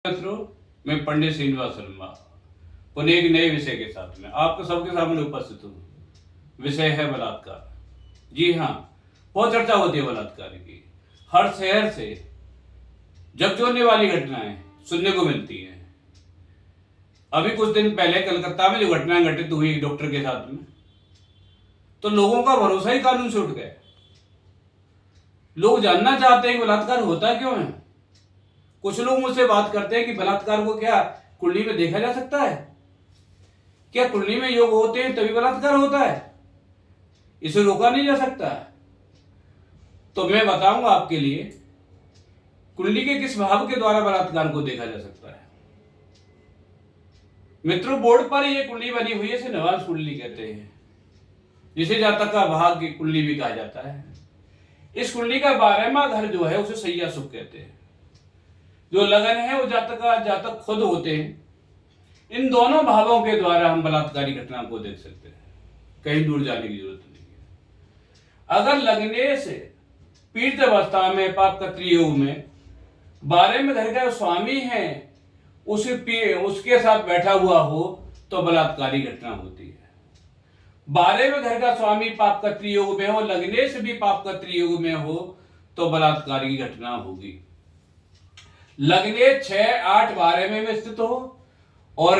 मित्रों, मैं पंडित श्रीनिवास शर्मा पुनः एक नए विषय के साथ में आपको सबके सामने उपस्थित हूँ। विषय है बलात्कार। जी हाँ, बहुत चर्चा होती है बलात्कार की। हर शहर से झकझोरने वाली घटनाएं सुनने को मिलती हैं। अभी कुछ दिन पहले कलकत्ता में जो घटनाएं घटित हुई एक डॉक्टर के साथ में, तो लोगों का भरोसा ही कानून से उठ गया। लोग जानना चाहते हैं कि बलात्कार होता क्यों है। कुछ लोग मुझसे बात करते हैं कि बलात्कार को क्या कुंडली में देखा जा सकता है? क्या कुंडली में योग होते हैं तभी बलात्कार होता है? इसे रोका नहीं जा सकता? तो मैं बताऊंगा आपके लिए कुंडली के किस भाव के द्वारा बलात्कार को देखा जा सकता है। मित्रों, बोर्ड पर ये कुंडली बनी हुई है, इसे नवांश कुंडली कहते हैं, जिसे जातक का भाग की कुंडली भी कहा जाता है। इस कुंडली का 12वां घर जो है उसे सैया सुख कहते हैं। जो लगन है वो जातक खुद होते हैं। इन दोनों भावों के द्वारा हम बलात्कारी घटना को देख सकते हैं। कहीं दूर जाने की जरूरत नहीं है। अगर लगने से पीड़ित अवस्था में पाप कत्री योग में 12वें घर का स्वामी है उसके साथ बैठा हुआ हो तो बलात्कारी घटना होती है। 12वें घर का स्वामी पाप कत्री योग में हो, लगने से भी पाप कत्री योग में हो तो बलात्कारी की घटना होगी। लगने 6, 8, 12वें में स्थित हो और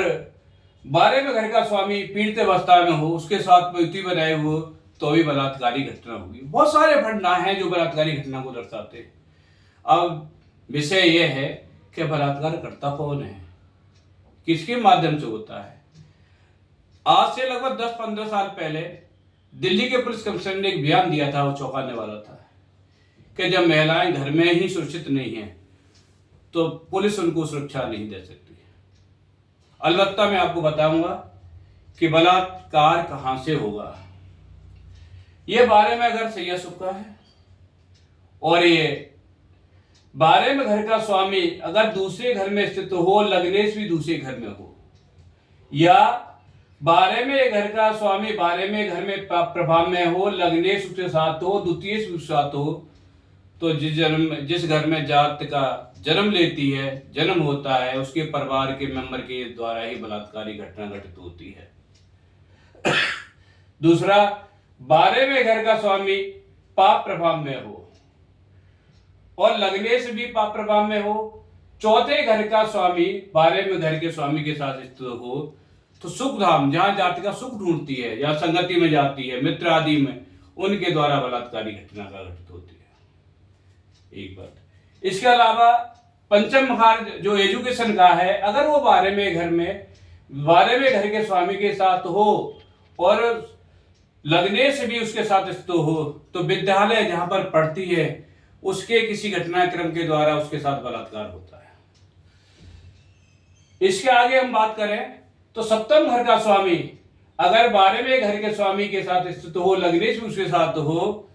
12वें घर का स्वामी पीड़ित अवस्था में हो, उसके साथ युति बनाए हो तो भी बलात्कारी घटना होगी। बहुत सारे घटना हैं जो बलात्कारी घटना को दर्शाते हैं। अब विषय यह है कि बलात्कार करता कौन है, किसके माध्यम से होता है। आज से लगभग 10-15 साल पहले दिल्ली के पुलिस कमिश्नर ने एक बयान दिया था, वो चौंकाने वाला था कि जब महिलाएं घर में ही सुरक्षित नहीं हैं तो पुलिस उनको सुरक्षा नहीं दे सकती। अलबत्ता मैं आपको बताऊंगा कि बलात्कार कहां से होगा। ये 12वें घर सैया सुख का है और ये 12वें घर का स्वामी अगर दूसरे घर में स्थित हो, लगने से भी दूसरे घर में हो, या 12वें घर का स्वामी 12वें घर में प्रभाव में हो, लगने से उसके साथ हो, द्वितीय से उसके साथ हो, तो जिस घर में जात का जन्म लेती है, जन्म होता है, उसके परिवार के मेंबर के द्वारा ही बलात्कारी घटना घटित होती है। दूसरा, 12वें घर का स्वामी पाप प्रभाव में हो और लगने से भी पाप प्रभाव में हो, चौथे घर का स्वामी 12वें घर के स्वामी के साथ स्थित हो तो सुख धाम, जहां जाति का सुख ढूंढती है या संगति में जाती है, मित्र आदि में, उनके द्वारा बलात्कारी घटना का घटित होती है। एक बात। इसके अलावा पंचम भार जो एजुकेशन का है, अगर वो 12वें घर में 12वें घर के स्वामी के साथ हो और लगने से भी उसके साथ स्थित हो तो विद्यालय जहां पर पढ़ती है उसके किसी घटनाक्रम के द्वारा उसके साथ बलात्कार होता है। इसके आगे हम बात करें तो सप्तम घर का स्वामी अगर 12वें घर के स्वामी के साथ स्थित हो, लगने से उसके साथ हो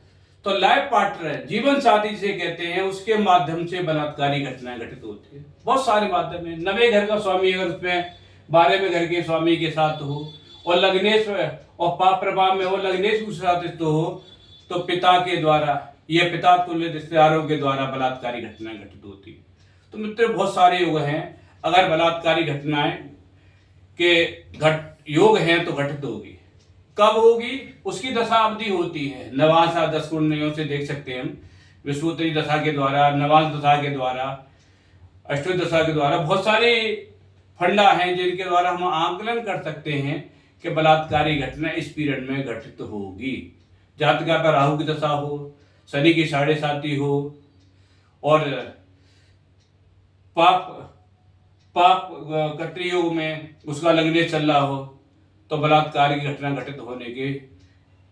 तो लाइफ पार्टनर, जीवन साथी जिसे कहते हैं, उसके माध्यम से बलात्कारी घटनाएं घटित होती है। बहुत सारे माध्यम है। 9वें घर का स्वामी अगर उसमें 12वें घर के स्वामी के साथ हो और लगने से और पाप प्रभाव में हो, लगने से उसके साथ स्थित हो तो पिता के द्वारा या पिता तुल्य रिश्तेदारों के द्वारा बलात्कारी घटनाएं घटित होती है। तो मित्र, बहुत सारे योग हैं। अगर बलात्कारी घटनाएं के योग हैं तो घटित होगी। कब होगी उसकी दशा अवधि होती है। नवांश 10 कुंडलियों से देख सकते हैं हम, विश्वोत्तरी दशा के द्वारा, नवांश दशा के द्वारा, अष्टमी दशा के द्वारा। बहुत सारे फंडा हैं जिनके द्वारा हम आंकलन कर सकते हैं कि बलात्कारी घटना इस पीरियड में घटित होगी। जातका पर राहु की दशा हो, शनि की 7.5 हो और पाप कत्री योग में उसका लगने चल रहा हो तो बलात्कार की घटना घटित होने के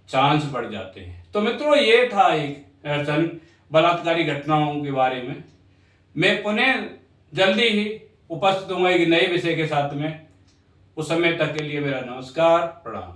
चांस बढ़ जाते हैं। तो मित्रों, ये था एक बलात्कारी घटनाओं के बारे में। मैं पुनः जल्दी ही उपस्थित हूँ एक नए विषय के साथ में। उस समय तक के लिए मेरा नमस्कार, प्रणाम।